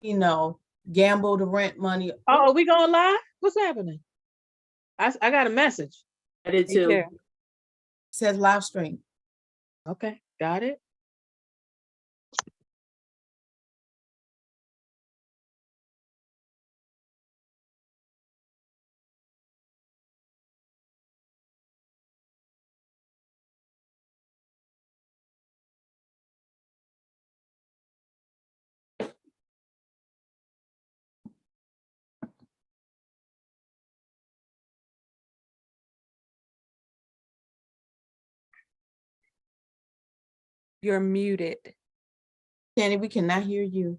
gamble to rent money. Oh, are we going live? What's happening? I got a message. I did Me too. too. Says live stream. Okay, got it. You're muted. Sandy, we cannot hear you.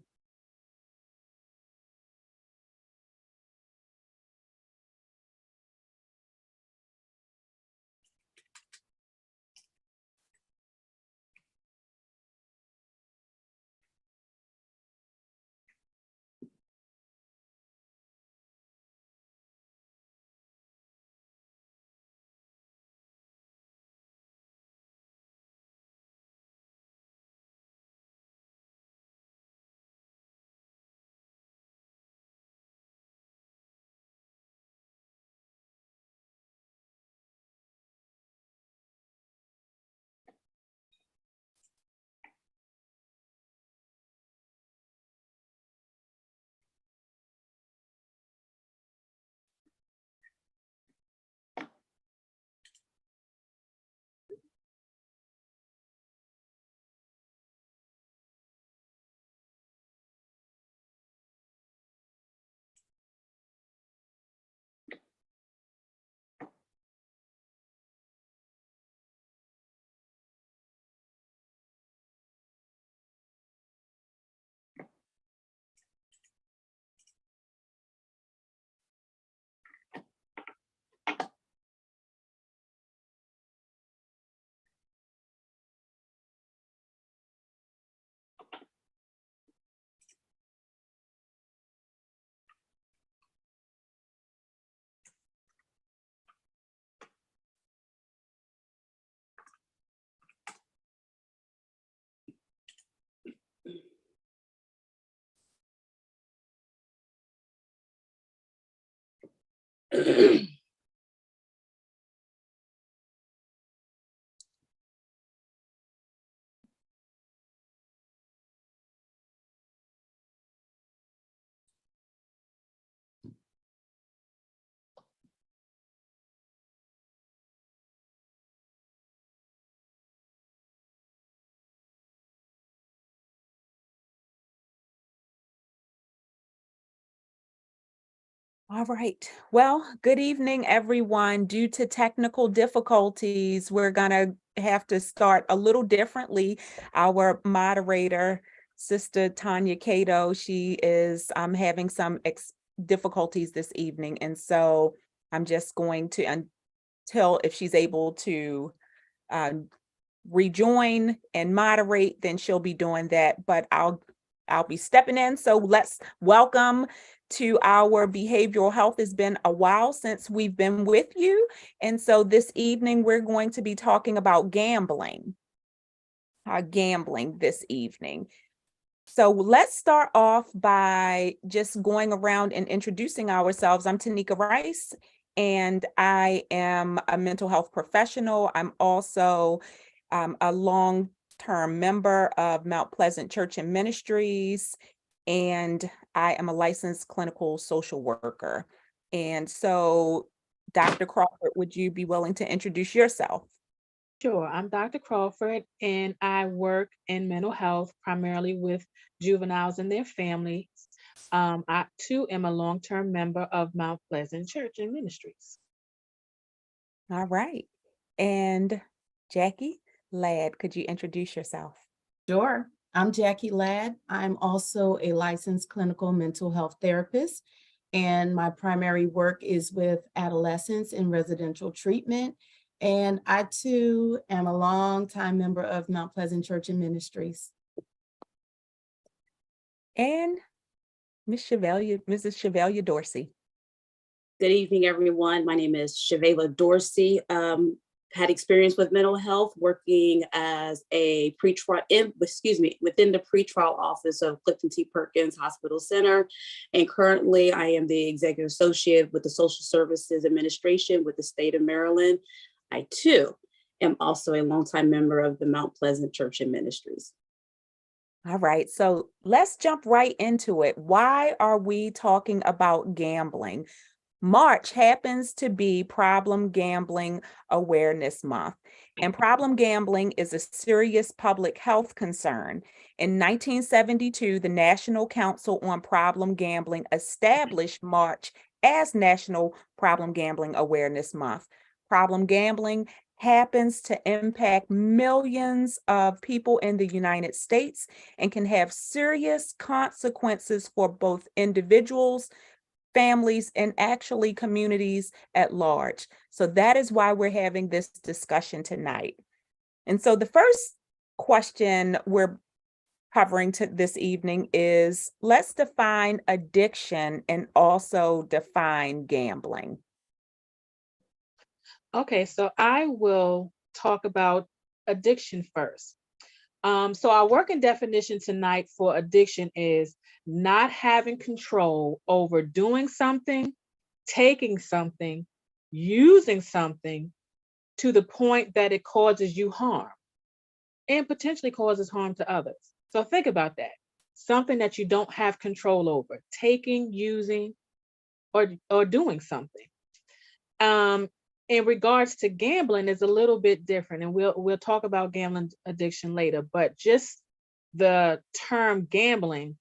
All right. Well, good evening, everyone. Due to technical difficulties, we're going to have to start a little differently. Our moderator, Sister Tanya Cato, she is having some difficulties this evening. And so I'm just going to, until if she's able to rejoin and moderate, then she'll be doing that. But I'll be stepping in. So let's welcome to our behavioral health. It's been a while since we've been with you. And so this evening, we're going to be talking about gambling. Gambling this evening. So let's start off by just going around and introducing ourselves. I'm Tanika Rice, and I am a mental health professional. I'm also a long-term member of Mount Pleasant Church and Ministries, and I am a licensed clinical social worker. And so, Dr. Crawford, would you be willing to introduce yourself? Sure. I'm Dr. Crawford, and I work in mental health, primarily with juveniles and their families. I too am a long-term member of Mount Pleasant Church and Ministries. All right. And Jackie Ladd, could you introduce yourself? Sure. I'm Jackie Ladd. I'm also a licensed clinical mental health therapist, and my primary work is with adolescents in residential treatment. And I too am a longtime member of Mount Pleasant Church and Ministries. And Mrs. Chevalier Dorsey. Good evening, everyone. My name is Chevalier Dorsey. had experience with mental health, working as a within the pretrial office of Clifton T. Perkins Hospital Center. And currently I am the executive associate with the Social Services Administration with the state of Maryland. I too am also a longtime member of the Mount Pleasant Church and Ministries. All right, so let's jump right into it. Why are we talking about gambling? March happens to be Problem Gambling Awareness Month, and problem gambling is a serious public health concern. In 1972, the National Council on Problem Gambling established March as National Problem Gambling Awareness Month. Problem gambling happens to impact millions of people in the United States and can have serious consequences for both individuals, families, and actually communities at large. So that is why we're having this discussion tonight. And so the first question we're covering this evening is, let's define addiction and also define gambling. Okay, so I will talk about addiction first. So our working definition tonight for addiction is not having control over doing something, taking something, using something to the point that it causes you harm and potentially causes harm to others. So think about that. Something that you don't have control over, taking, using, or doing something. In regards to gambling, is a little bit different, and we'll talk about gambling addiction later, but just the term gambling,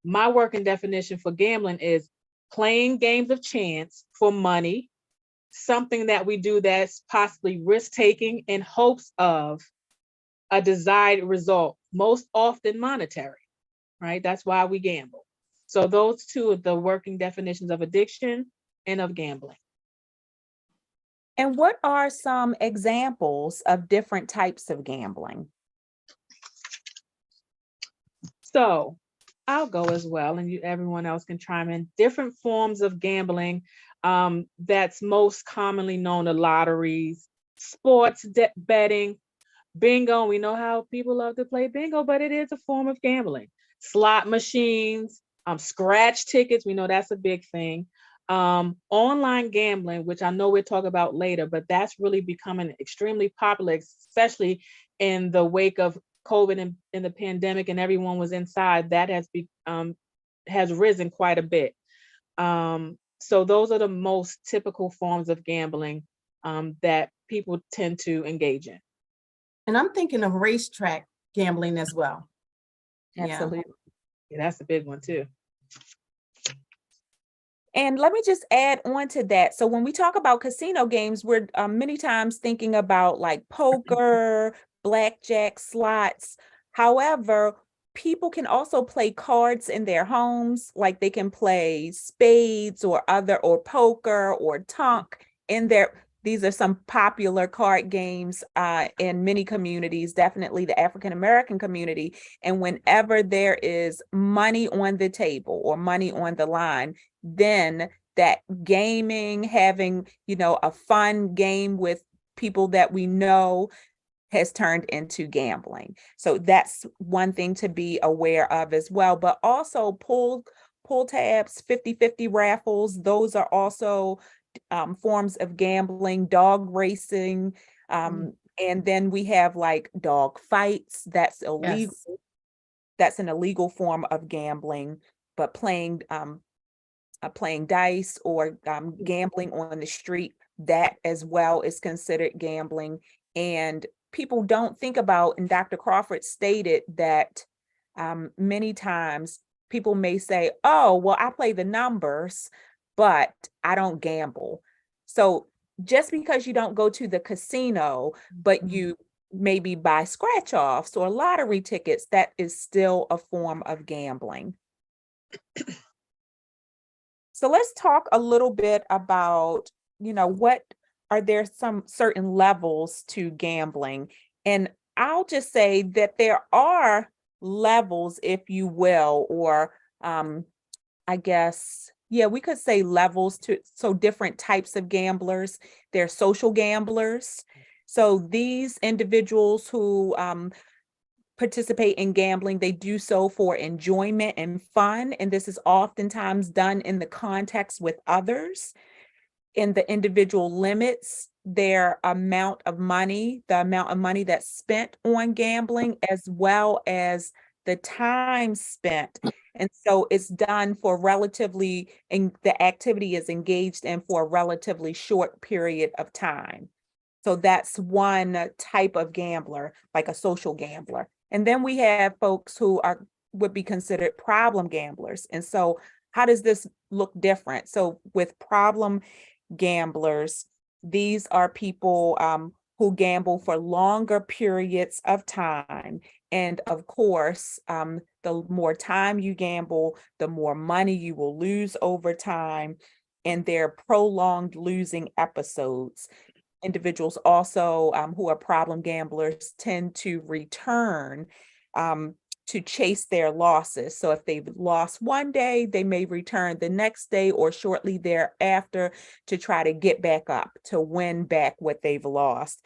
my working definition for gambling is playing games of chance for money, something that we do that's possibly risk-taking in hopes of a desired result, most often monetary, right? That's why we gamble. So those two are the working definitions of addiction and of gambling. And what are some examples of different types of gambling? So I'll go as well, and everyone else can chime in. Different forms of gambling that's most commonly known are lotteries, sports betting, bingo. We know how people love to play bingo, but it is a form of gambling. Slot machines, scratch tickets. We know that's a big thing. Online gambling, which I know we'll talk about later, but that's really becoming extremely popular, especially in the wake of COVID and in the pandemic, and everyone was inside. That has risen quite a bit. So those are the most typical forms of gambling that people tend to engage in. And I'm thinking of racetrack gambling as well. Absolutely. Yeah, that's a big one too. And let me just add on to that. So when we talk about casino games, we're many times thinking about like poker, blackjack, slots. However, people can also play cards in their homes, like they can play spades or poker or tonk in their. These are some popular card games in many communities, definitely the African American community. And whenever there is money on the table or money on the line, then that gaming, having, a fun game with people that we know has turned into gambling. So that's one thing to be aware of as well. But also pull tabs, 50-50 raffles, those are also forms of gambling, dog racing. And then we have like dog fights. That's illegal. Yes. That's an illegal form of gambling, but playing dice or gambling on the street, that as well is considered gambling. And people don't think about, and Dr. Crawford stated that many times people may say, oh, well, I play the numbers, but I don't gamble. So just because you don't go to the casino, but you maybe buy scratch offs or lottery tickets, that is still a form of gambling. So let's talk a little bit about, what are there some certain levels to gambling? And I'll just say that there are levels, if you will, or I guess, we could say levels to, so different types of gamblers. There are social gamblers, So these individuals who participate in gambling, they do so for enjoyment and fun. And this is oftentimes done in the context with others. And the individual limits their amount of money, the amount of money that's spent on gambling, as well as the time spent. And so it's done for relatively, and the activity is engaged in for a relatively short period of time. So that's one type of gambler, like a social gambler. And then we have folks who would be considered problem gamblers. And so how does this look different? So with problem gamblers, these are people who gamble for longer periods of time. And of course, the more time you gamble, the more money you will lose over time, and they're prolonged losing episodes. Individuals also who are problem gamblers tend to return to chase their losses. So if they've lost one day, they may return the next day or shortly thereafter to try to get back up, to win back what they've lost.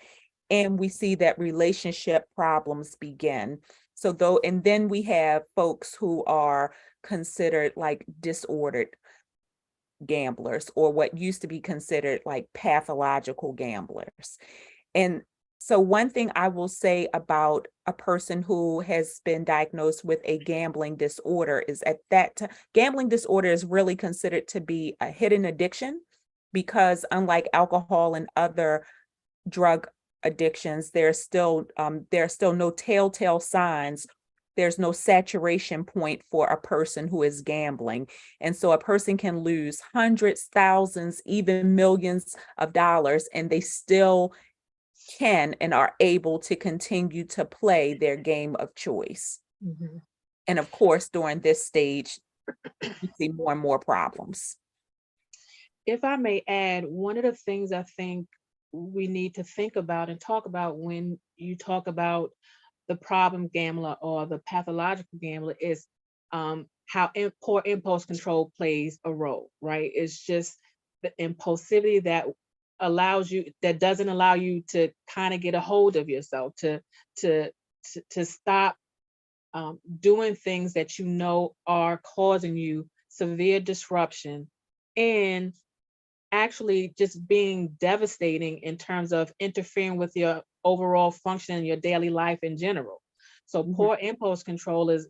And we see that relationship problems begin. So and then we have folks who are considered like disordered gamblers, or what used to be considered like pathological gamblers. And so one thing I will say about a person who has been diagnosed with a gambling disorder is gambling disorder is really considered to be a hidden addiction, because unlike alcohol and other drug addictions, there's still no telltale signs. There's no saturation point for a person who is gambling. And so a person can lose hundreds, thousands, even millions of dollars, and they still can and are able to continue to play their game of choice. Mhm. And of course, during this stage, you see more and more problems. If I may add, one of the things I think we need to think about and talk about when you talk about the problem gambler or the pathological gambler is how poor impulse control plays a role, right? It's just the impulsivity that doesn't allow you to kind of get a hold of yourself, to stop doing things that you know are causing you severe disruption, and actually just being devastating in terms of interfering with your overall function in your daily life in general. So poor impulse control is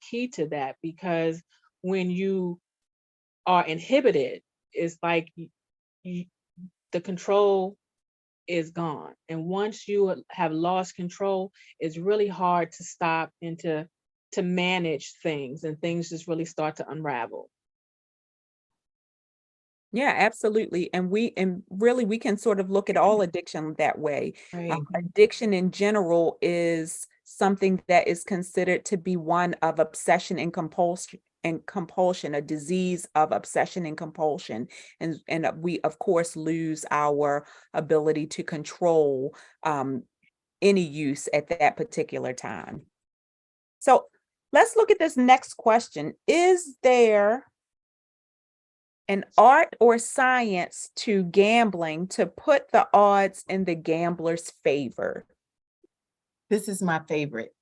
key to that, because when you are inhibited, it's like the control is gone. And once you have lost control, it's really hard to stop and to manage things, and things just really start to unravel. Yeah, absolutely. And really we can sort of look at all addiction that way. Right. Addiction in general is something that is considered to be one of obsession and compulsion, a disease of obsession and compulsion. And we of course lose our ability to control any use at that particular time. So let's look at this next question. Is there an art or science to gambling to put the odds in the gambler's favor? This is my favorite.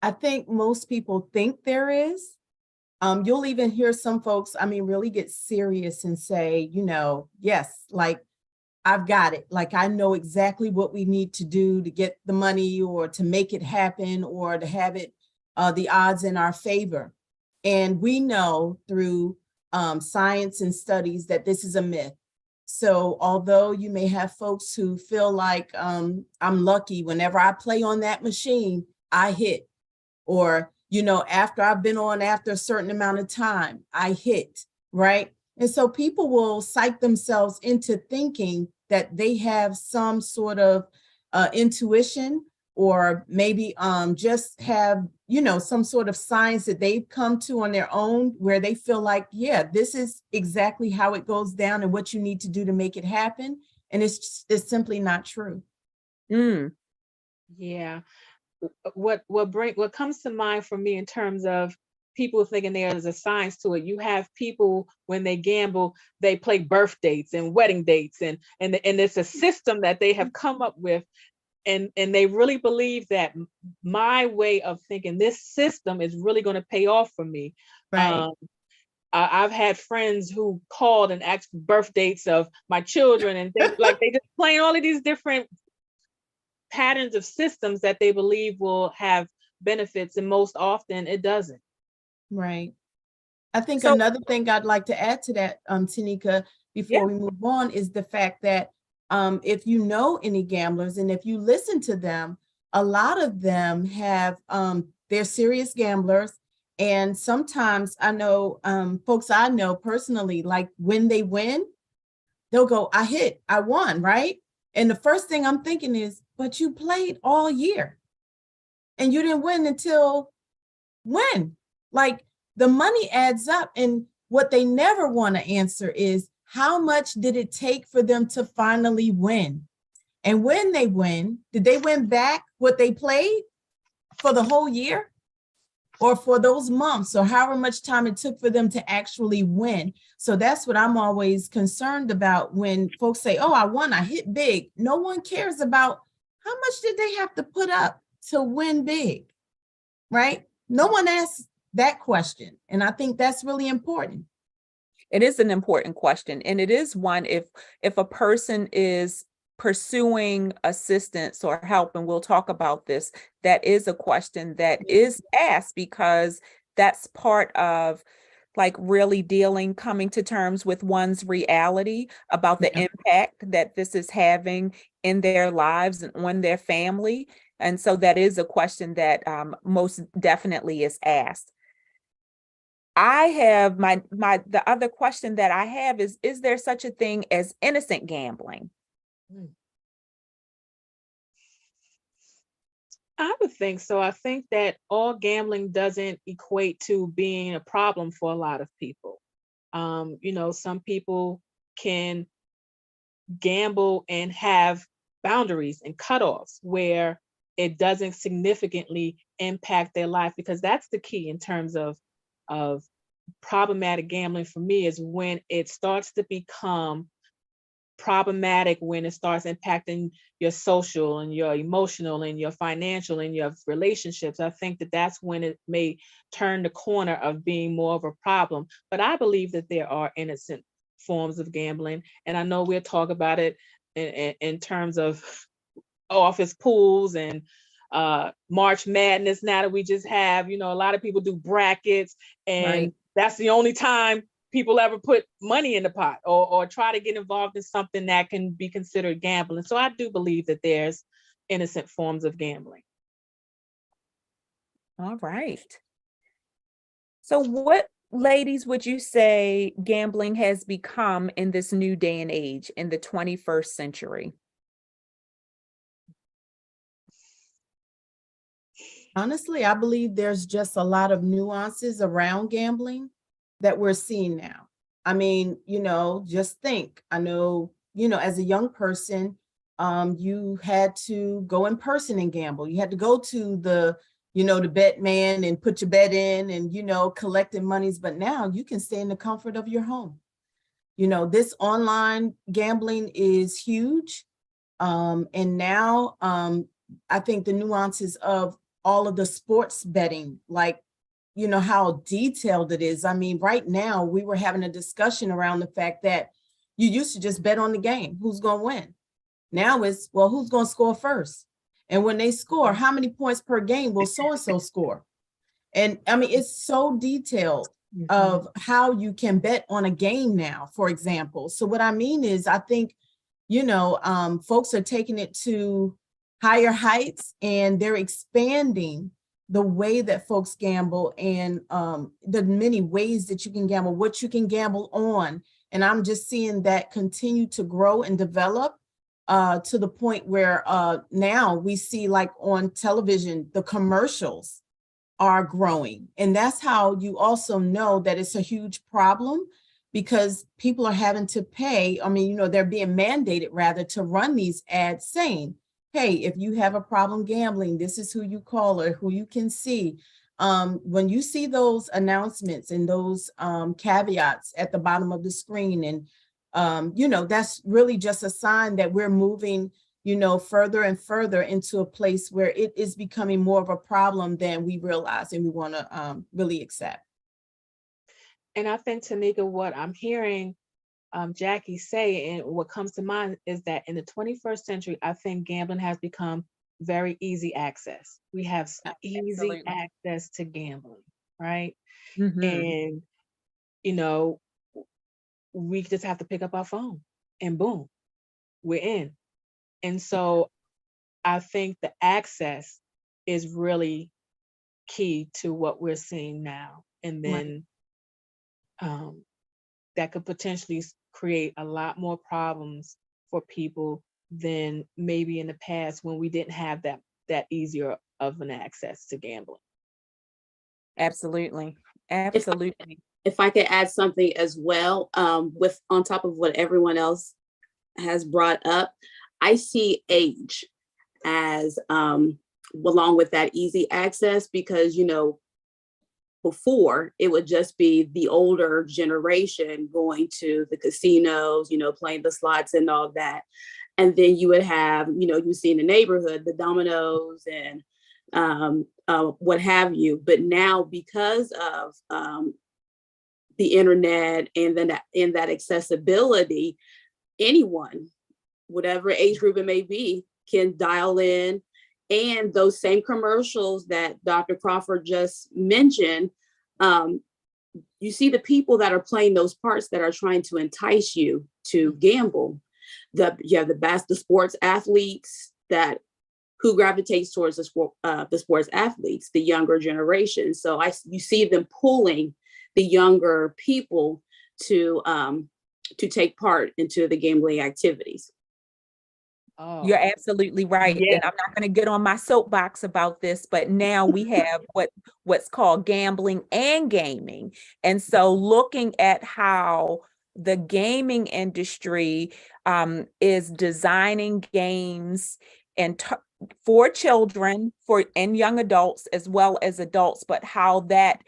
I think most people think there is. You'll even hear some folks, really get serious and say, yes, like I've got it. Like I know exactly what we need to do to get the money or to make it happen or to have it, the odds in our favor. And we know through science and studies that this is a myth. So although you may have folks who feel like I'm lucky whenever I play on that machine, I hit, or, after I've been on after a certain amount of time, I hit, right? And so people will psych themselves into thinking that they have some sort of intuition, or maybe just have, some sort of science that they've come to on their own, where they feel like, yeah, this is exactly how it goes down and what you need to do to make it happen. And it's simply not true. Yeah. What comes to mind for me in terms of people thinking there's a science to it. You have people, when they gamble, they play birth dates and wedding dates, and it's a system that they have come up with, and they really believe that my way of thinking, this system is really going to pay off for me. Right. I've had friends who called and asked for birth dates of my children, and things like they just playing all of these different patterns of systems that they believe will have benefits, and most often it doesn't. Right. I think So- another thing I'd like to add to that, Tanika, before we move on, is the fact that if you know any gamblers and if you listen to them, a lot of them have they're serious gamblers. And sometimes I know folks I know personally, like when they win, they'll go, I hit, I won, right? And the first thing I'm thinking is, but you played all year and you didn't win until when? Like, the money adds up. And what they never want to answer is, how much did it take for them to finally win? And when they win, did they win back what they played for the whole year or for those months, or however much time it took for them to actually win? So that's what I'm always concerned about when folks say, oh, I won, I hit big. No one cares about how much did they have to put up to win big, right? No one asks that question. And I think that's really important. It is an important question. And it is one, if a person is pursuing assistance or help, and we'll talk about this, that is a question that is asked, because that's part of like really coming to terms with one's reality about the impact that this is having in their lives and on their family. And so that is a question that most definitely is asked. I have the other question that I have is there such a thing as innocent gambling? I would think so. I think that all gambling doesn't equate to being a problem for a lot of people. Some people can gamble and have boundaries and cutoffs where it doesn't significantly impact their life, because that's the key in terms of problematic gambling for me, is when it starts to become problematic, when it starts impacting your social and your emotional and your financial and your relationships. I think that that's when it may turn the corner of being more of a problem. But I believe that there are innocent forms of gambling. And I know we'll talk about it in terms of office pools and March Madness now that we just have. A lot of people do brackets, and that's the only time people ever put money in the pot or try to get involved in something that can be considered gambling. So I do believe that there's innocent forms of gambling. All right. So what, ladies, would you say gambling has become in this new day and age, in the 21st century? Honestly, I believe there's just a lot of nuances around gambling that we're seeing now. I mean, just think, I know, as a young person, you had to go in person and gamble. You had to go to the bet man and put your bet in and, collecting monies. But now you can stay in the comfort of your home. This online gambling is huge. And now I think the nuances of all of the sports betting, like, how detailed it is. I mean, right now we were having a discussion around the fact that you used to just bet on the game, who's going to win. Now it's, well, who's going to score first? And when they score, how many points per game will so-and-so score? And I mean, it's so detailed of how you can bet on a game now, for example. So what I mean is, I think, folks are taking it to higher heights, and they're expanding the way that folks gamble and the many ways that you can gamble, what you can gamble on. And I'm just seeing that continue to grow and develop to the point where now we see, like on television, the commercials are growing. And that's how you also know that it's a huge problem, because people are having to pay. I mean, they're being mandated rather to run these ads saying, hey, if you have a problem gambling, this is who you call or who you can see. When you see those announcements and those caveats at the bottom of the screen, and that's really just a sign that we're moving further and further into a place where it is becoming more of a problem than we realize and we want to really accept. And I think, Tanika, what I'm hearing Jackie say, and what comes to mind is that in the 21st century, I think gambling has become very easy access. We have easy Absolutely. access to gambling, right? Mhm. And, we just have to pick up our phone and boom, we're in. And so I think the access is really key to what we're seeing now. And then that could potentially create a lot more problems for people than maybe in the past when we didn't have that easier of an access to gambling. Absolutely. Absolutely. If I could add something as well, with on top of what everyone else has brought up, I see age as along with that easy access, because before it would just be the older generation going to the casinos, playing the slots and all that. And then you would have, you see in the neighborhood, the dominoes and what have you. But now, because of the internet and then that accessibility, anyone, whatever age group it may be, can dial in. And those same commercials that Dr. Crawford just mentioned, you see the people that are playing those parts that are trying to entice you to gamble. The sports athletes who gravitates towards the sports athletes, the younger generation. So you see them pulling the younger people to take part into the gambling activities. Oh, You're absolutely right. yeah. And I'm not going to get on my soapbox about this, but now we have what's called gambling and gaming. And so looking at how the gaming industry is designing games and for children, and young adults as well as adults, but how that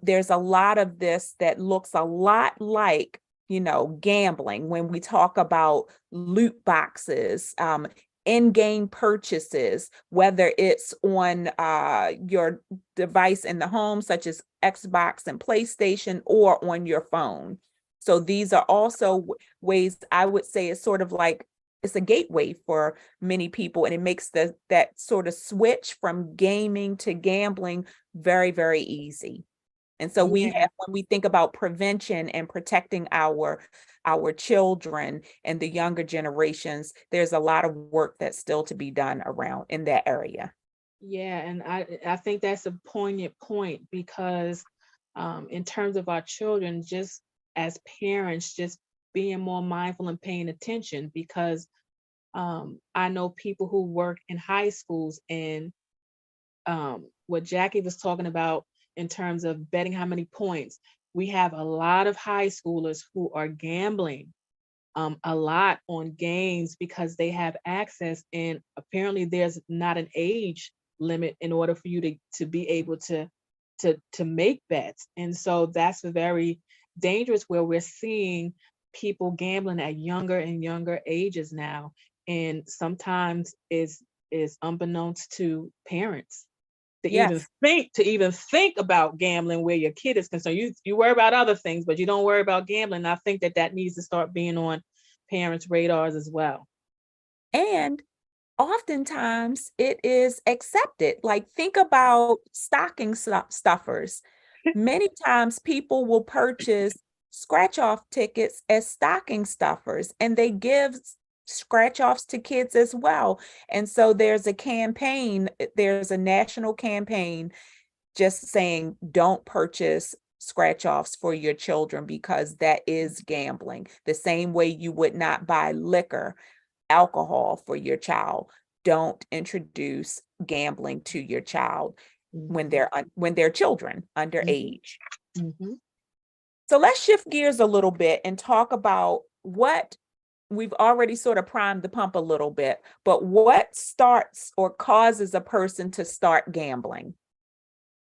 there's a lot of this that looks a lot like gambling when we talk about loot boxes, in-game purchases, whether it's on your device in the home, such as Xbox and PlayStation, or on your phone. So these are also ways I would say it's sort of like it's a gateway for many people, and it makes that sort of switch from gaming to gambling very, very easy. And so we have, when we think about prevention and protecting our children and the younger generations, there's a lot of work that's still to be done around in that area. Yeah, and I think that's a poignant point, because in terms of our children, just as parents, just being more mindful and paying attention, because I know people who work in high schools, and what Jackie was talking about in terms of betting how many points, we have a lot of high schoolers who are gambling a lot on games because they have access, and apparently there's not an age limit in order for you to be able to make bets. And so that's very dangerous, where we're seeing people gambling at younger and younger ages now, and sometimes is unbeknownst to parents to Yes. even think about gambling where your kid is concerned. You worry about other things, but you don't worry about gambling. I think that needs to start being on parents' radars as well. And oftentimes it is accepted. Like, think about stocking stuffers. Many times people will purchase scratch off tickets as stocking stuffers, and they give scratch offs to kids as well. And so there's a national campaign just saying, don't purchase scratch offs for your children, because that is gambling. The same way you would not buy liquor, alcohol for your child. Don't introduce gambling to your child when they're children underage. Mm-hmm. So let's shift gears a little bit and talk about what we've already sort of primed the pump a little bit, but what starts or causes a person to start gambling?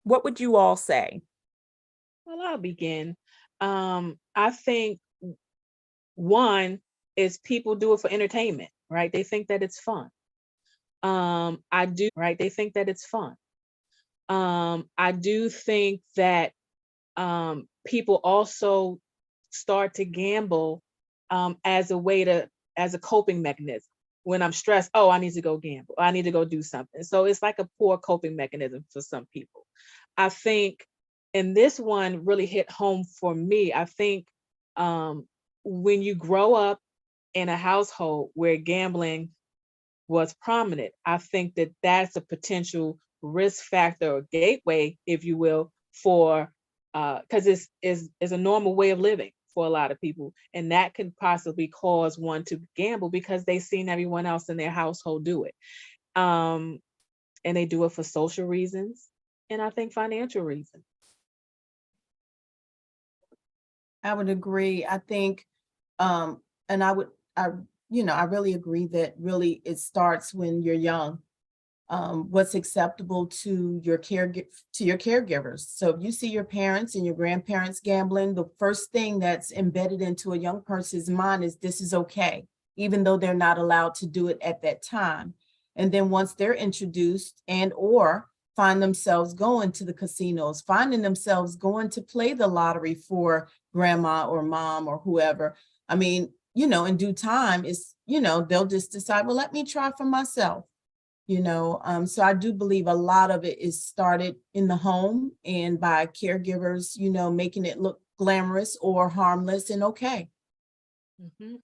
What would you all say? Well, I'll begin. I think one is people do it for entertainment, right? They think that it's fun. They think that it's fun. I do think that people also start to gamble as a way to, as a coping mechanism. When I'm stressed, oh, I need to go gamble. I need to go do something. So it's like a poor coping mechanism for some people. I think, and this one really hit home for me. I think when you grow up in a household where gambling was prominent, I think that that's a potential risk factor or gateway, if you will, for because it's a normal way of living for a lot of people, and that can possibly cause one to gamble because they've seen everyone else in their household do it, and they do it for social reasons, and I think financial reasons. I would agree. I think, and I really agree that really it starts when you're young. What's acceptable to your caregivers. So if you see your parents and your grandparents gambling, the first thing that's embedded into a young person's mind is this is okay, even though they're not allowed to do it at that time. And then once they're introduced and or find themselves going to the casinos, finding themselves going to play the lottery for grandma or mom or whoever, I mean, in due time they'll just decide, well, let me try for myself. So I do believe a lot of it is started in the home and by caregivers, making it look glamorous or harmless and okay. Mm-hmm.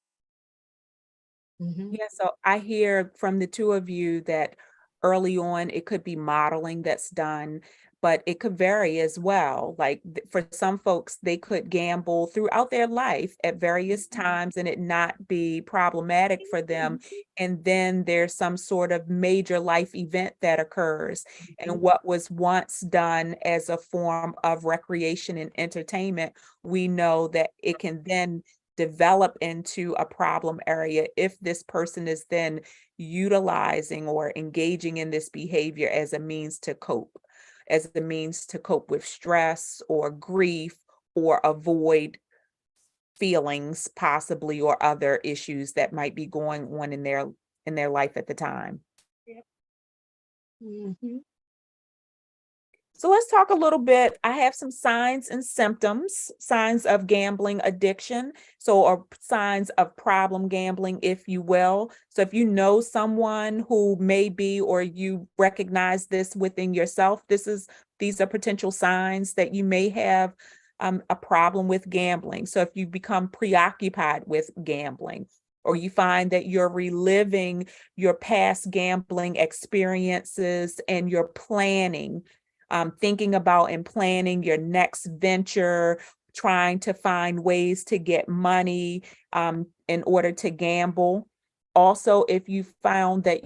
Mm-hmm. Yeah, so I hear from the two of you that early on it could be modeling that's done, but it could vary as well. Like for some folks, they could gamble throughout their life at various times and it not be problematic for them. And then there's some sort of major life event that occurs. And what was once done as a form of recreation and entertainment, we know that it can then develop into a problem area if this person is then utilizing or engaging in this behavior as a means to cope, with stress or grief or avoid feelings possibly or other issues that might be going on in their life at the time. Yep. Mm-hmm. So let's talk a little bit. I have some signs and symptoms, signs of gambling addiction. Or signs of problem gambling, if you will. So if you know someone who may be, or you recognize this within yourself, these are potential signs that you may have a problem with gambling. So if you become preoccupied with gambling, or you find that you're reliving your past gambling experiences and you're planning, thinking about and planning your next venture, trying to find ways to get money in order to gamble. Also, if you found that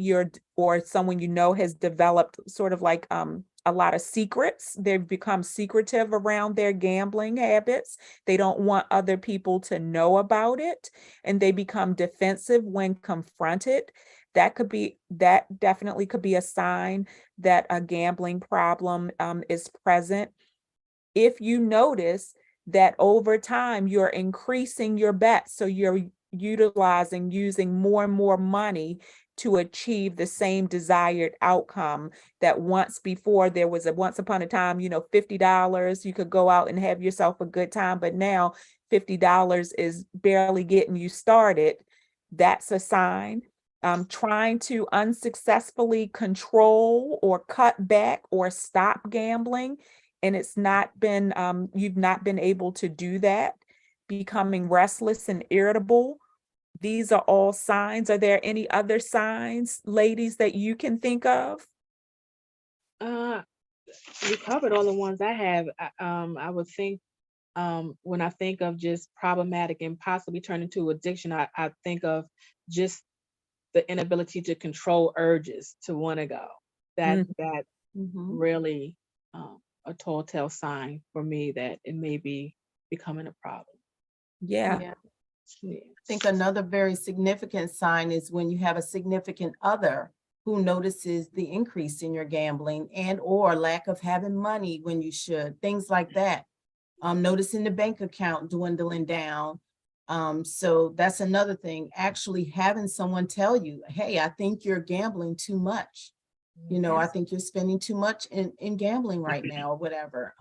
or someone has developed sort of like a lot of secrets, they've become secretive around their gambling habits. They don't want other people to know about it, and they become defensive when confronted. That definitely could be a sign that a gambling problem is present. If you notice that over time you're increasing your bets, so you're using more and more money to achieve the same desired outcome, that once upon a time, $50, you could go out and have yourself a good time, but now $50 is barely getting you started. That's a sign. Trying to unsuccessfully control or cut back or stop gambling, and you've not been able to do that. Becoming restless and irritable. These are all signs. Are there any other signs, ladies, that you can think of? You covered all the ones I have. I would think when I think of just problematic and possibly turn into addiction, I think of just the inability to control urges to want to go. That really a tall tale sign for me that it may be becoming a problem. Yeah. I think another very significant sign is when you have a significant other who notices the increase in your gambling and or lack of having money when you should, things like that. Noticing the bank account dwindling down. So that's another thing, actually having someone tell you, hey, I think you're gambling too much. I Yes. think you're spending too much in gambling right now or whatever.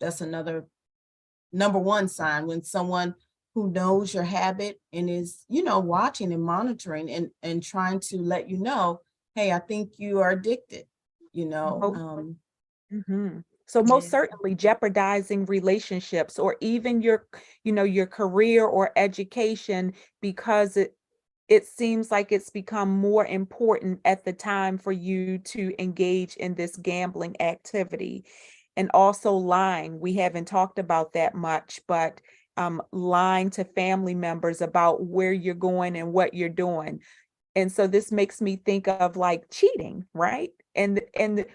That's another number one sign, when someone who knows your habit and is, watching and monitoring and trying to let you know, hey, I think you are addicted, you know. Oh, mhm. So most Yeah. certainly jeopardizing relationships or even your career or education, because it seems like it's become more important at the time for you to engage in this gambling activity. And also lying. We haven't talked about that much, but lying to family members about where you're going and what you're doing. And so this makes me think of like cheating, right? And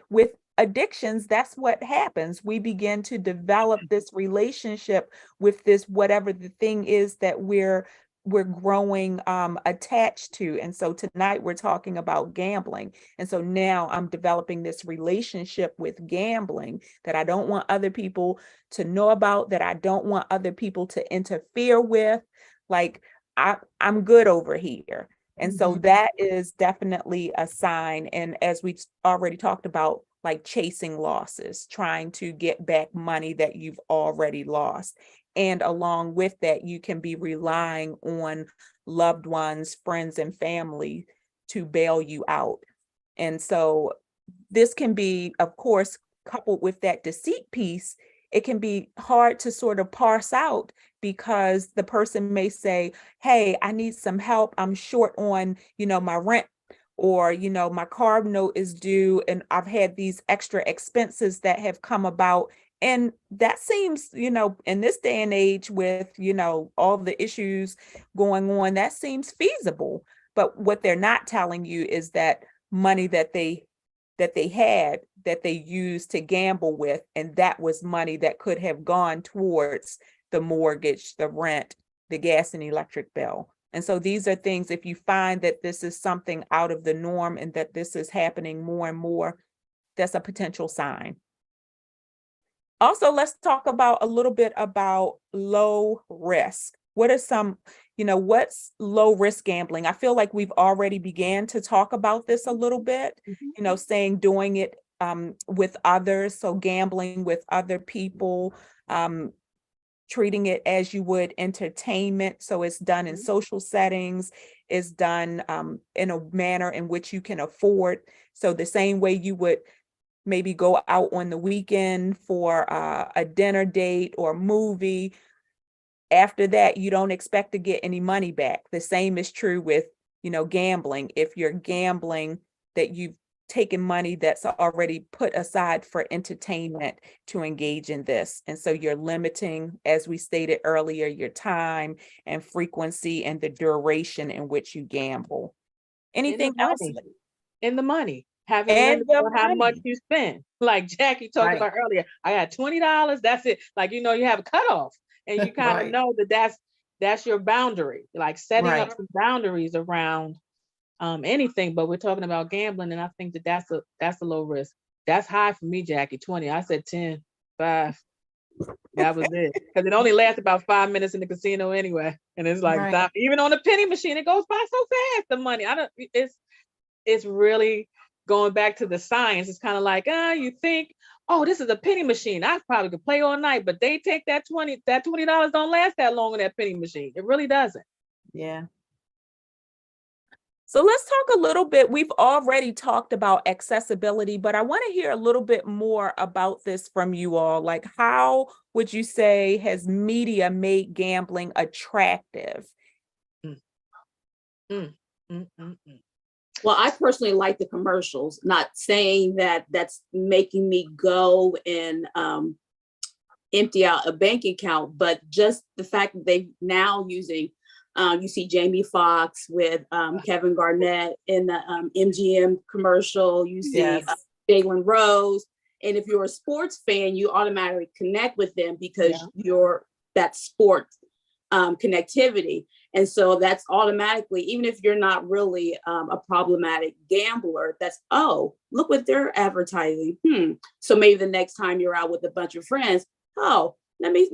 with addictions, that's what happens. We begin to develop this relationship with this whatever the thing is that we're growing attached to. And so tonight we're talking about gambling. And so now I'm developing this relationship with gambling that I don't want other people to know about, that I don't want other people to interfere with. Like I'm good over here. And so that is definitely a sign. And as we already talked about, like chasing losses, trying to get back money that you've already lost. And along with that, you can be relying on loved ones, friends, and family to bail you out. And so this can be, of course, coupled with that deceit piece, it can be hard to sort of parse out, because the person may say, hey, I need some help. I'm short on, my rent, or, my car note is due and I've had these extra expenses that have come about. And that seems, in this day and age with, all the issues going on, that seems feasible. But what they're not telling you is that money that they had that they used to gamble with, and that was money that could have gone towards the mortgage, the rent, the gas and electric bill. And so these are things, if you find that this is something out of the norm and that this is happening more and more, that's a potential sign. Also, let's talk about a little bit about low risk. What are some, what's low risk gambling? I feel like we've already began to talk about this a little bit, saying doing it with others. So gambling with other people, treating it as you would entertainment. So it's done in social settings, it's done in a manner in which you can afford. So the same way you would maybe go out on the weekend for a dinner date or movie. After that, you don't expect to get any money back. The same is true with, gambling. If you're gambling, that you've taken money that's already put aside for entertainment to engage in this. And so you're limiting, as we stated earlier, your time and frequency and the duration in which you gamble. Anything else? In the money. Having And limits the on how much money. you spend. Like Jackie talked Right. about earlier, I got $20, that's it. Like, you have a cutoff, and you kind of Right. know that's your boundary, like setting up Right. some boundaries around anything. But we're talking about gambling, and I think that's a low risk. That's high for me, Jackie. 20. I said 10, 5. That was it. Because it only lasts about 5 minutes in the casino anyway. And it's like, Right. even on the penny machine, it goes by so fast, the money. It's really going back to the science. It's kind of like, you think, oh, this is a penny machine, I probably could play all night, but they take that $20 don't last that long in that penny machine. It really doesn't. Yeah. So let's talk a little bit. We've already talked about accessibility, but I want to hear a little bit more about this from you all. Like, how would you say has media made gambling attractive? Mm, mm, mm, mm. Well, I personally like the commercials, not saying that that's making me go and empty out a bank account, but just the fact that they now using, you see Jamie Foxx with Kevin Garnett in the MGM commercial, you see Yes. Jalen Rose. And if you're a sports fan, you automatically connect with them because you're that sport connectivity. And so that's automatically, even if you're not really a problematic gambler, that's, oh, look what they're advertising. So maybe the next time you're out with a bunch of friends, oh, maybe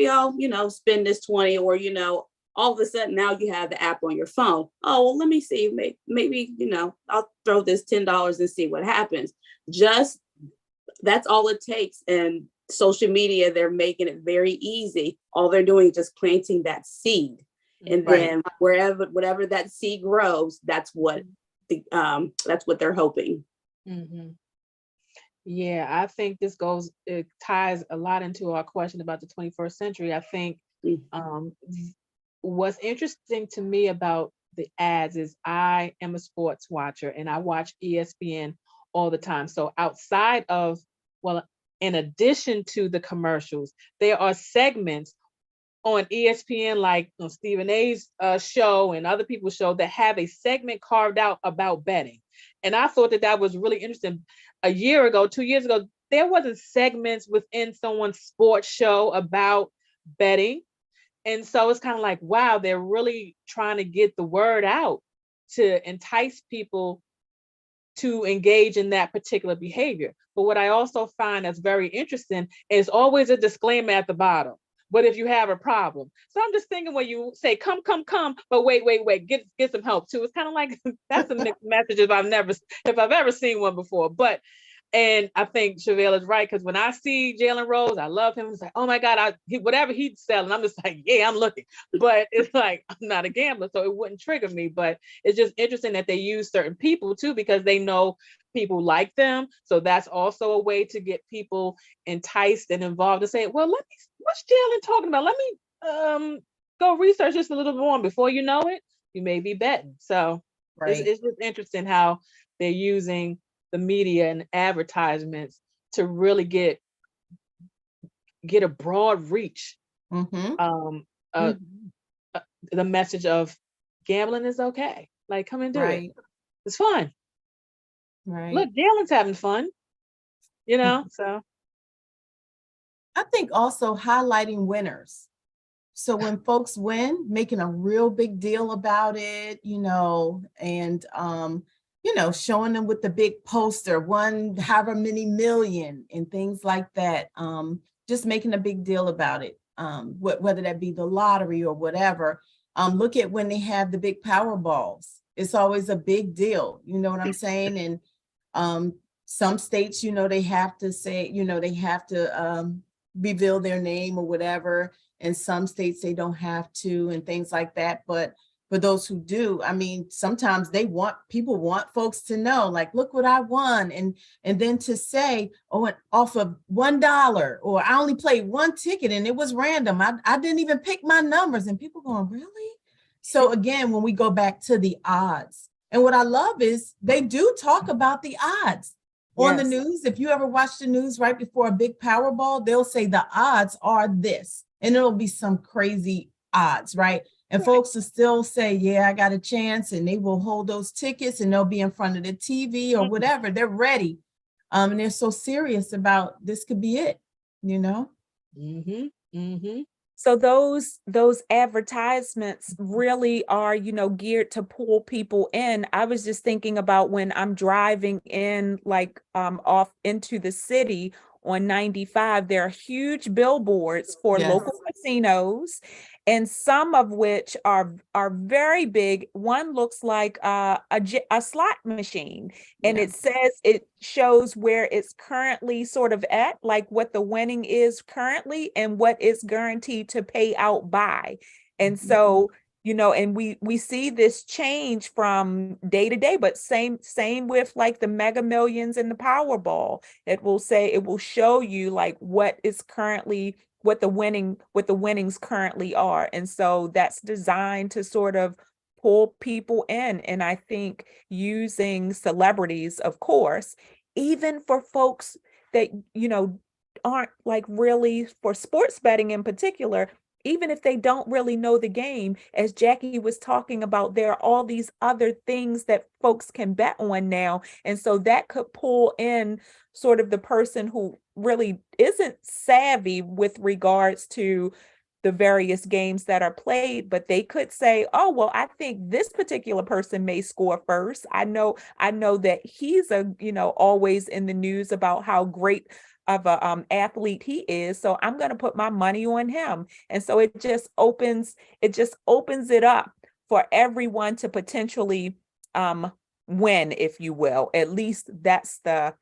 I'll, spend this 20, or, all of a sudden now you have the app on your phone. Oh, well, let me see, maybe, I'll throw this $10 and see what happens. Just that's all it takes. And social media, they're making it very easy. All they're doing is just planting that seed. And then whatever that seed grows, that's what they're hoping. Mm-hmm. Yeah, I think it ties a lot into our question about the 21st century. I think what's interesting to me about the ads is I am a sports watcher and I watch ESPN all the time. So outside of, in addition to the commercials, there are segments on ESPN, like on Stephen A's show and other people's show, that have a segment carved out about betting. And I thought that was really interesting. A year ago, 2 years ago, there wasn't segments within someone's sports show about betting. And so it's kind of like, wow, they're really trying to get the word out to entice people to engage in that particular behavior. But what I also find that's very interesting is always a disclaimer at the bottom. But if you have a problem. So I'm just thinking when you say, come, but wait, get some help too. It's kind of like, that's a mixed message if I've ever seen one before. And I think Chevelle is right, because when I see Jalen Rose, I love him. It's like, oh my God, whatever he's selling, I'm just like, yeah, I'm looking. But it's like, I'm not a gambler, so it wouldn't trigger me. But it's just interesting that they use certain people too, because they know people like them. So that's also a way to get people enticed and involved to say, well, what's Jalen talking about? Let me go research this a little more. Before you know it, you may be betting. So it's just interesting how they're using the media and advertisements to really get a broad reach. The message of gambling is okay. Like, come and do it. It's fun. Look, Jalen's having fun. So. I think also highlighting winners. So when folks win, making a real big deal about it, and showing them with the big poster, won however many million and things like that. Just making a big deal about it, whether that be the lottery or whatever. Look at when they have the big Powerballs. It's always a big deal. You know what I'm saying? And some states, they have to say, they have to reveal their name or whatever. And some states, they don't have to, and things like that. But for those who do, I mean, sometimes people want folks to know, like, look what I won. And then to say, oh, off of $1, or I only played one ticket and it was random. I didn't even pick my numbers, and people going, really? So again, when we go back to the odds, and what I love is they do talk about the odds on the news. If you ever watch the news right before a big Powerball, they'll say the odds are this, and it'll be some crazy odds, right? And folks will still say, yeah, I got a chance, and they will hold those tickets and they'll be in front of the TV or whatever. They're ready. And they're so serious about this could be it, So those advertisements really are, geared to pull people in. I was just thinking about when I'm driving in, like off into the city on 95, there are huge billboards for local casinos, and some of which are very big. One looks like a slot machine, and it shows where it's currently sort of at, like what the winning is currently and what it's guaranteed to pay out by. And so, and we see this change from day to day, but same with like the Mega Millions and the Powerball. It will show you like what the winnings currently are. And so that's designed to sort of pull people in. And I think using celebrities, of course, even for folks that, aren't like really for sports betting in particular, even if they don't really know the game, as Jackie was talking about, there are all these other things that folks can bet on now. And so that could pull in sort of the person who really isn't savvy with regards to the various games that are played, but they could say, oh, well, I think this particular person may score first. I know that he's always in the news about how great of a athlete he is. So I'm going to put my money on him. And so it just opens it up for everyone to potentially win, if you will. At least that's the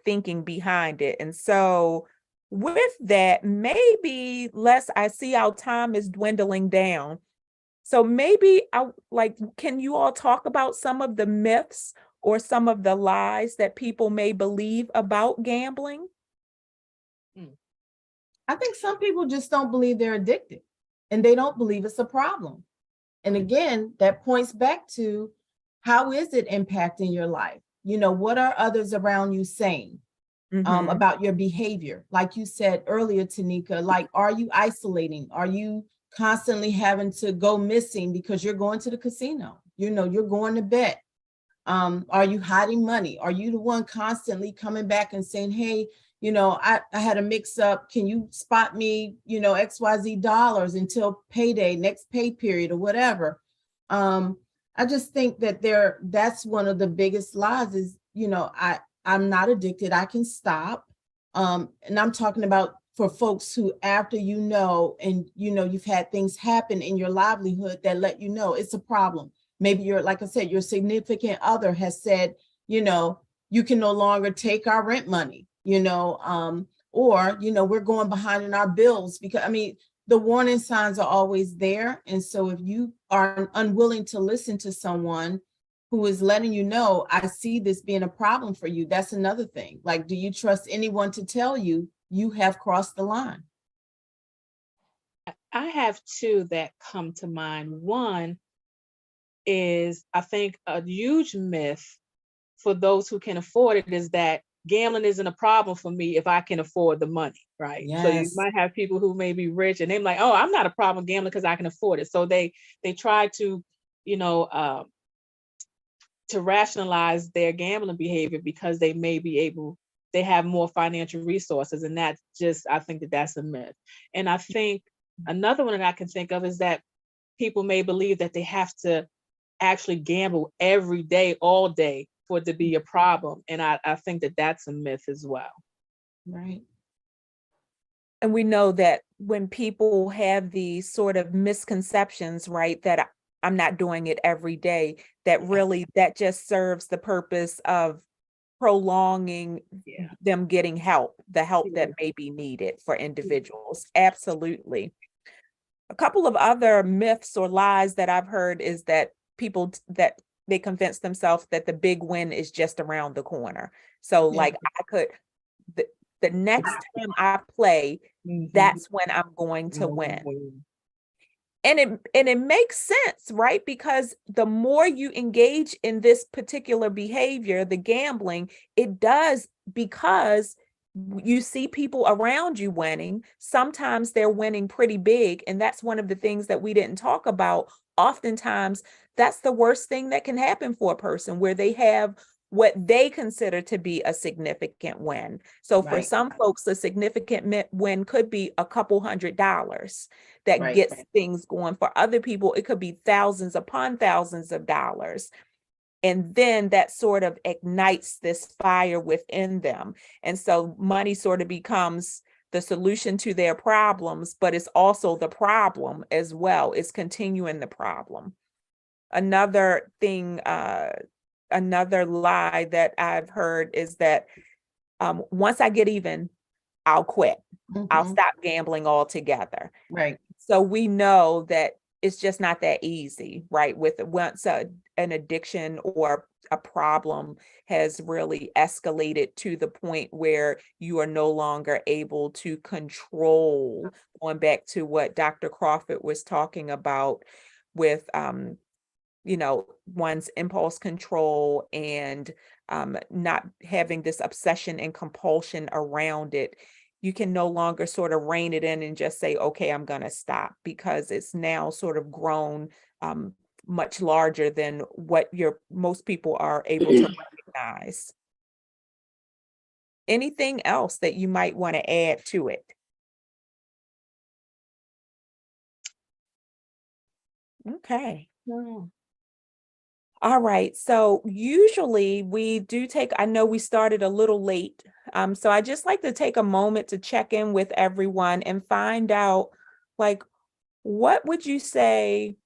thinking behind it. And so with that, maybe I see our time is dwindling down. So maybe can you all talk about some of the myths or some of the lies that people may believe about gambling? I think some people just don't believe they're addicted and they don't believe it's a problem. And again, that points back to, how is it impacting your life? What are others around you saying about your behavior? Like you said earlier, Tanika, like, are you isolating? Are you constantly having to go missing because you're going to the casino? You're going to bet. Are you hiding money? Are you the one constantly coming back and saying, hey, I had a mix up. Can you spot me, XYZ dollars until payday, next pay period or whatever? I just think that that's one of the biggest lies is, I'm not addicted. I can stop. And I'm talking about for folks who, after and you've had things happen in your livelihood that let you know it's a problem. Maybe like I said, your significant other has said, you can no longer take our rent money, or, we're going behind in our bills because, the warning signs are always there. And so if you are unwilling to listen to someone who is letting you know, I see this being a problem for you, that's another thing. Like, do you trust anyone to tell you you have crossed the line? I have two that come to mind. One is, I think, a huge myth for those who can afford it is that gambling isn't a problem for me if I can afford the money, right? So you Yes. might have people who may be rich and they're like, oh, I'm not a problem gambling because I can afford it. So they try to, to rationalize their gambling behavior because they have more financial resources. And I think that's a myth. And I think another one that I can think of is that people may believe that they have to actually gamble every day, all day, for it to be a problem. And I think that that's a myth as well. Right. And we know that when people have these sort of misconceptions, right, that I'm not doing it every day, that really, that just serves the purpose of prolonging them getting help, the help that may be needed for individuals. Absolutely. A couple of other myths or lies that I've heard is that people that they convince themselves that the big win is just around the corner. So like the next time I play, that's when I'm going to win. And it makes sense, right? Because the more you engage in this particular behavior, the gambling, it does, because you see people around you winning. Sometimes they're winning pretty big. And that's one of the things that we didn't talk about. Oftentimes, that's the worst thing that can happen for a person, where they have what they consider to be a significant win. So for some folks, a significant win could be a couple $100s that gets things going. For other people, it could be thousands upon thousands of dollars. And then that sort of ignites this fire within them. And so money sort of becomes the solution to their problems, but it's also the problem as well. It's continuing the problem. Another thing, another lie that I've heard is that once I get even, I'll quit. I'll stop gambling altogether. Right. So we know that it's just not that easy, right? Once an addiction or a problem has really escalated to the point where you are no longer able to control, going back to what Dr. Crawford was talking about with one's impulse control and not having this obsession and compulsion around it, you can no longer sort of rein it in and just say, okay, I'm going to stop, because it's now sort of grown much larger than what most people are able to recognize. Anything else that you might want to add to it? Okay. Wow. All right. So usually we do I know we started a little late. So I just like to take a moment to check in with everyone and find out, like, what would you say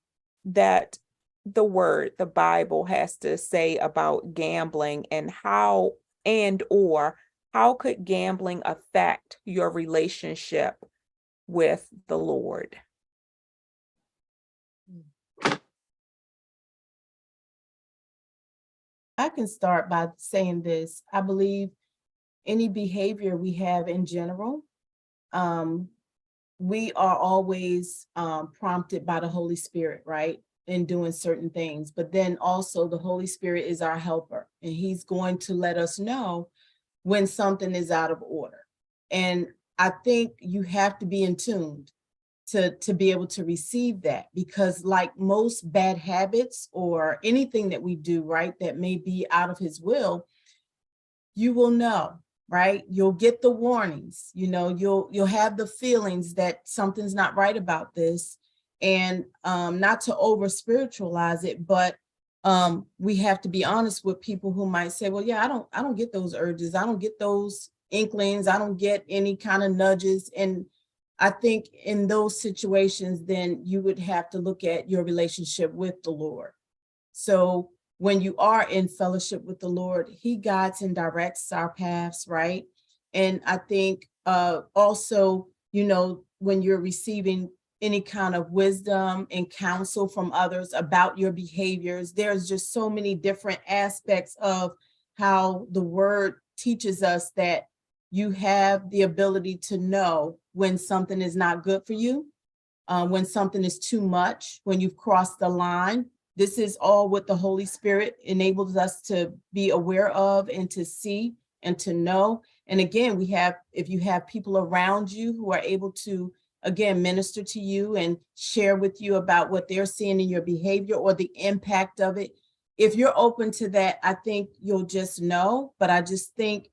that the Bible has to say about gambling, and or how could gambling affect your relationship with the Lord? I can start by saying this. I believe any behavior we have in general, um, we are always prompted by the Holy Spirit, right? In doing certain things. But then also the Holy Spirit is our helper, and he's going to let us know when something is out of order. And I think you have to be in tune to be able to receive that, because like most bad habits or anything that we do, right, that may be out of his will, you will know, right? You'll get the warnings, you'll have the feelings that something's not right about this. And not to over spiritualize it, but we have to be honest with people who might say, well, yeah, I don't get those urges, I don't get those inklings, I don't get any kind of nudges. And I think in those situations, then you would have to look at your relationship with the Lord. So when you are in fellowship with the Lord, he guides and directs our paths, right? And I think also, when you're receiving any kind of wisdom and counsel from others about your behaviors, there's just so many different aspects of how the word teaches us that you have the ability to know when something is not good for you, when something is too much, when you've crossed the line. This is all what the Holy Spirit enables us to be aware of and to see and to know. And again, if you have people around you who are able to, again, minister to you and share with you about what they're seeing in your behavior or the impact of it, if you're open to that, I think you'll just know. But I just think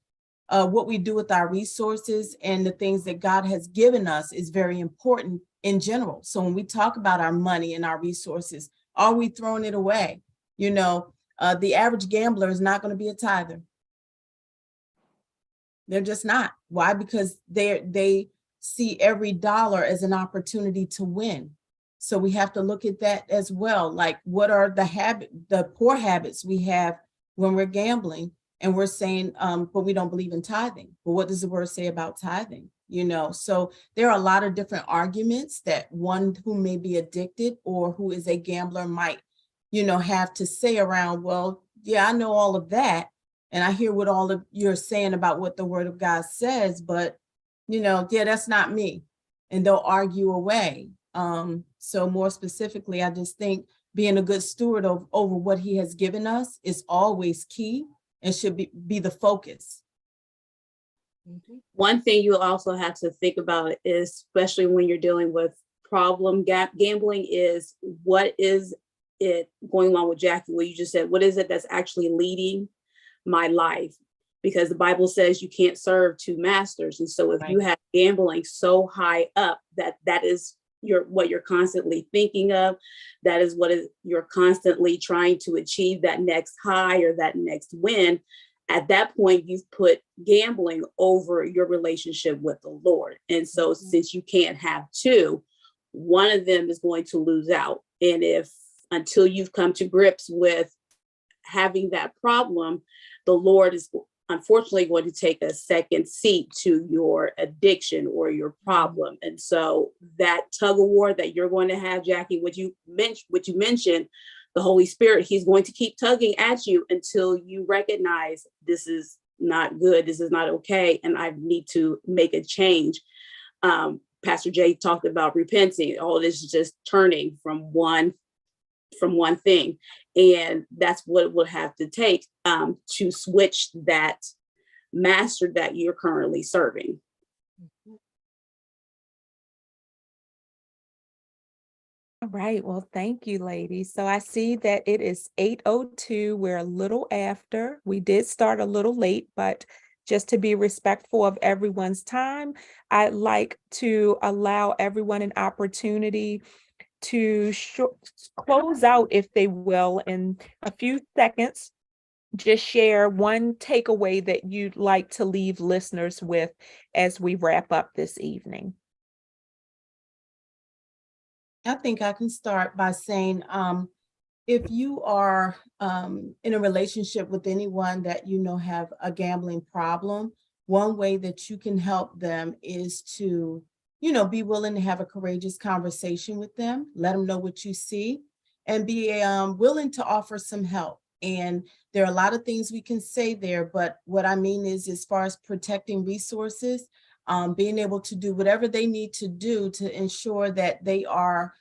what we do with our resources and the things that God has given us is very important in general. So when we talk about our money and our resources, are we throwing it away? The average gambler is not going to be a tither. They're just not. Why? Because they see every dollar as an opportunity to win. So we have to look at that as well. Like, what are the poor habits we have when we're gambling? And we're saying, but we don't believe in tithing. But what does the word say about tithing? So there are a lot of different arguments that one who may be addicted or who is a gambler might, have to say around, well, yeah, I know all of that. And I hear what all of you're saying about what the word of God says, but, yeah, that's not me. And they'll argue away. So more specifically, I just think being a good steward over what he has given us is always key and should be the focus. One thing you also have to think about is, especially when you're dealing with problem gambling, is what is it going on with Jackie, what you just said, what is it that's actually leading my life? Because the Bible says you can't serve two masters. And so if you have gambling so high up that is what you're constantly thinking of, that is you're constantly trying to achieve, that next high or that next win. At that point, you've put gambling over your relationship with the Lord. And so since you can't have two, one of them is going to lose out. And until you've come to grips with having that problem, the Lord is unfortunately going to take a second seat to your addiction or your problem. And so that tug of war that you're going to have, Jackie, what you mentioned, the Holy Spirit, he's going to keep tugging at you until you recognize this is not good, this is not okay, and I need to make a change. Pastor Jay talked about repenting. All this is just turning from one thing. And that's what it will have to take to switch that master that you're currently serving. All right. Well, thank you, ladies. So I see that it is 8:02. We're a little after. We did start a little late, but just to be respectful of everyone's time, I'd like to allow everyone an opportunity to close out, if they will, in a few seconds, just share one takeaway that you'd like to leave listeners with as we wrap up this evening. I think I can start by saying, if you are in a relationship with anyone that you know have a gambling problem, one way that you can help them is to, be willing to have a courageous conversation with them, let them know what you see, and be willing to offer some help. And there are a lot of things we can say there, but what I mean is, as far as protecting resources, being able to do whatever they need to do to ensure that they are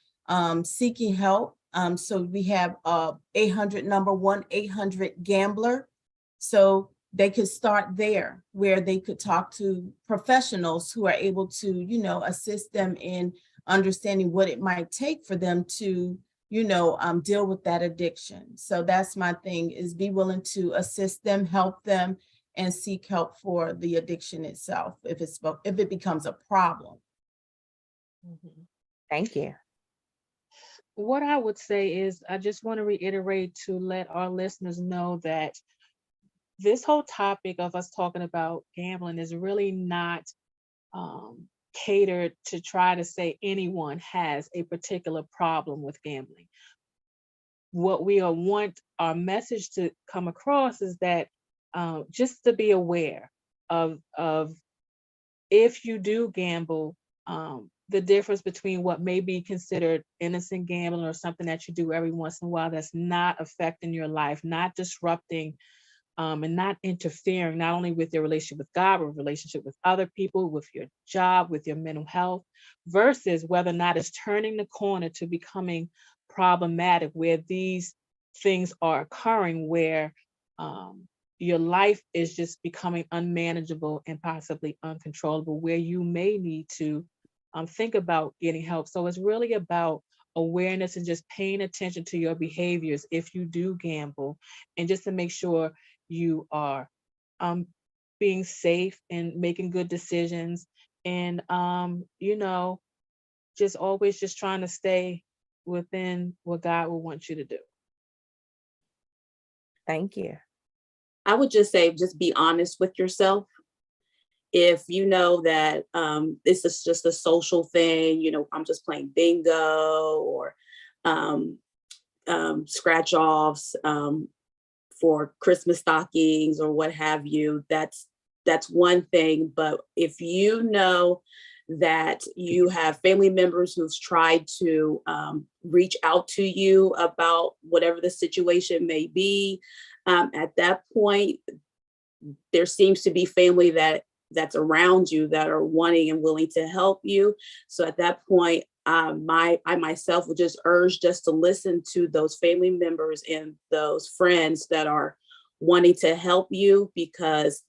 seeking help. So we have 800 number 1-800-GAMBLER. So they could start there, where they could talk to professionals who are able to, assist them in understanding what it might take for them to, deal with that addiction. So that's my thing, is be willing to assist them, help them, and seek help for the addiction itself if it becomes a problem. Thank you. What I would say is, I just want to reiterate to let our listeners know that this whole topic of us talking about gambling is really not catered to try to say anyone has a particular problem with gambling. What we want our message to come across is that just to be aware of if you do gamble, the difference between what may be considered innocent gambling or something that you do every once in a while that's not affecting your life, not disrupting and not interfering, not only with your relationship with God, but relationship with other people, with your job, with your mental health, versus whether or not it's turning the corner to becoming problematic, where these things are occurring, where your life is just becoming unmanageable and possibly uncontrollable, where you may need to think about getting help. So it's really about awareness and just paying attention to your behaviors if you do gamble, and just to make sure you are being safe and making good decisions, and just always just trying to stay within what God will want you to do. Thank you. I would just say, just be honest with yourself. If you know that this is just a social thing, I'm just playing bingo or scratch offs for Christmas stockings or what have you, that's one thing. But if you know that you have family members who've tried to reach out to you about whatever the situation may be, at that point, there seems to be family that's around you that are wanting and willing to help you. So at that point, I myself would just urge just to listen to those family members and those friends that are wanting to help you, because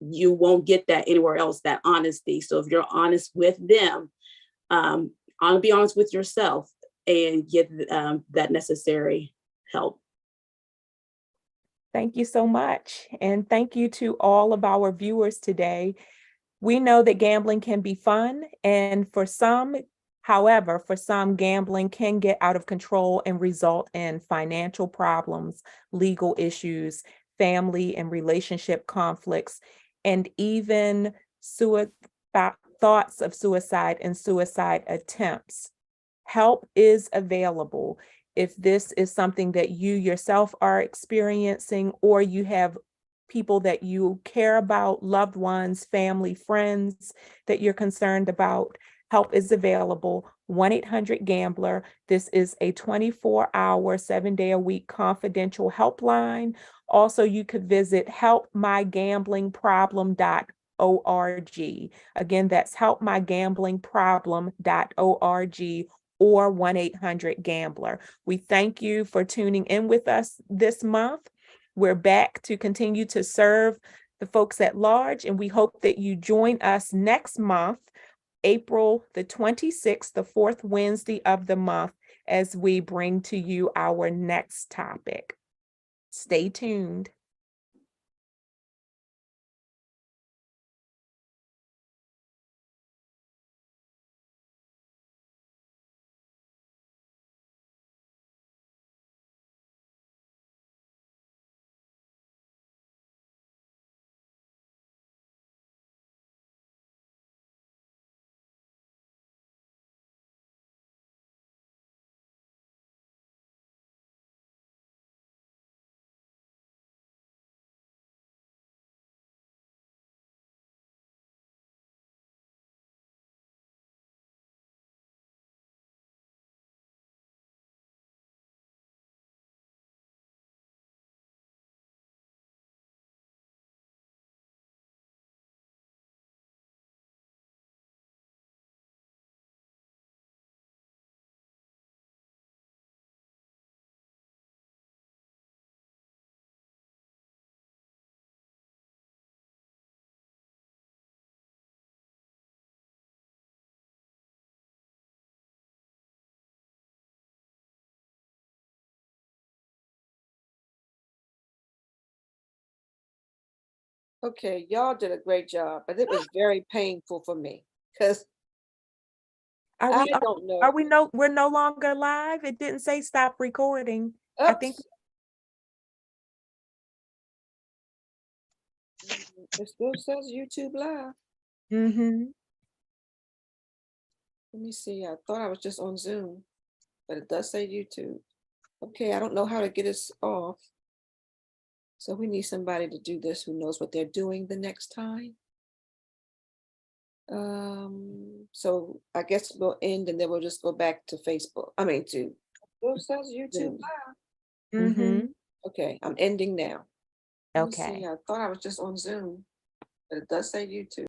you won't get that anywhere else, that honesty. So if you're honest with them, be honest with yourself and get that necessary help. Thank you so much. And thank you to all of our viewers today. We know that gambling can be fun, and for some, gambling can get out of control and result in financial problems, legal issues, family and relationship conflicts, and even thoughts of suicide and suicide attempts. Help is available. If this is something that you yourself are experiencing, or you have people that you care about, loved ones, family, friends that you're concerned about, help is available. 1-800-GAMBLER. This is a 24-hour, 7-day-a-week confidential helpline. Also, you could visit helpmygamblingproblem.org. Again, that's helpmygamblingproblem.org, or 1-800-GAMBLER. We thank you for tuning in with us this month. We're back to continue to serve the folks at large, and we hope that you join us next month, April the 26th, the fourth Wednesday of the month, as we bring to you our next topic. Stay tuned. Okay, y'all did a great job, but it was very painful for me because Are I we, don't know. are we no, we're no longer live? It didn't say stop recording. I think, Oops. It still says YouTube Live. mm-hmm. Let me see. I thought I was just on Zoom, but it does say YouTube. Okay, I don't know how to get us off. So we need somebody to do this who knows what they're doing the next time. So I guess we'll end and then we'll just go back to Facebook. I mean to it says YouTube Zoom. Live. Mm-hmm. Okay, I'm ending now. Let me Okay. see. I thought I was just on Zoom, but it does say YouTube.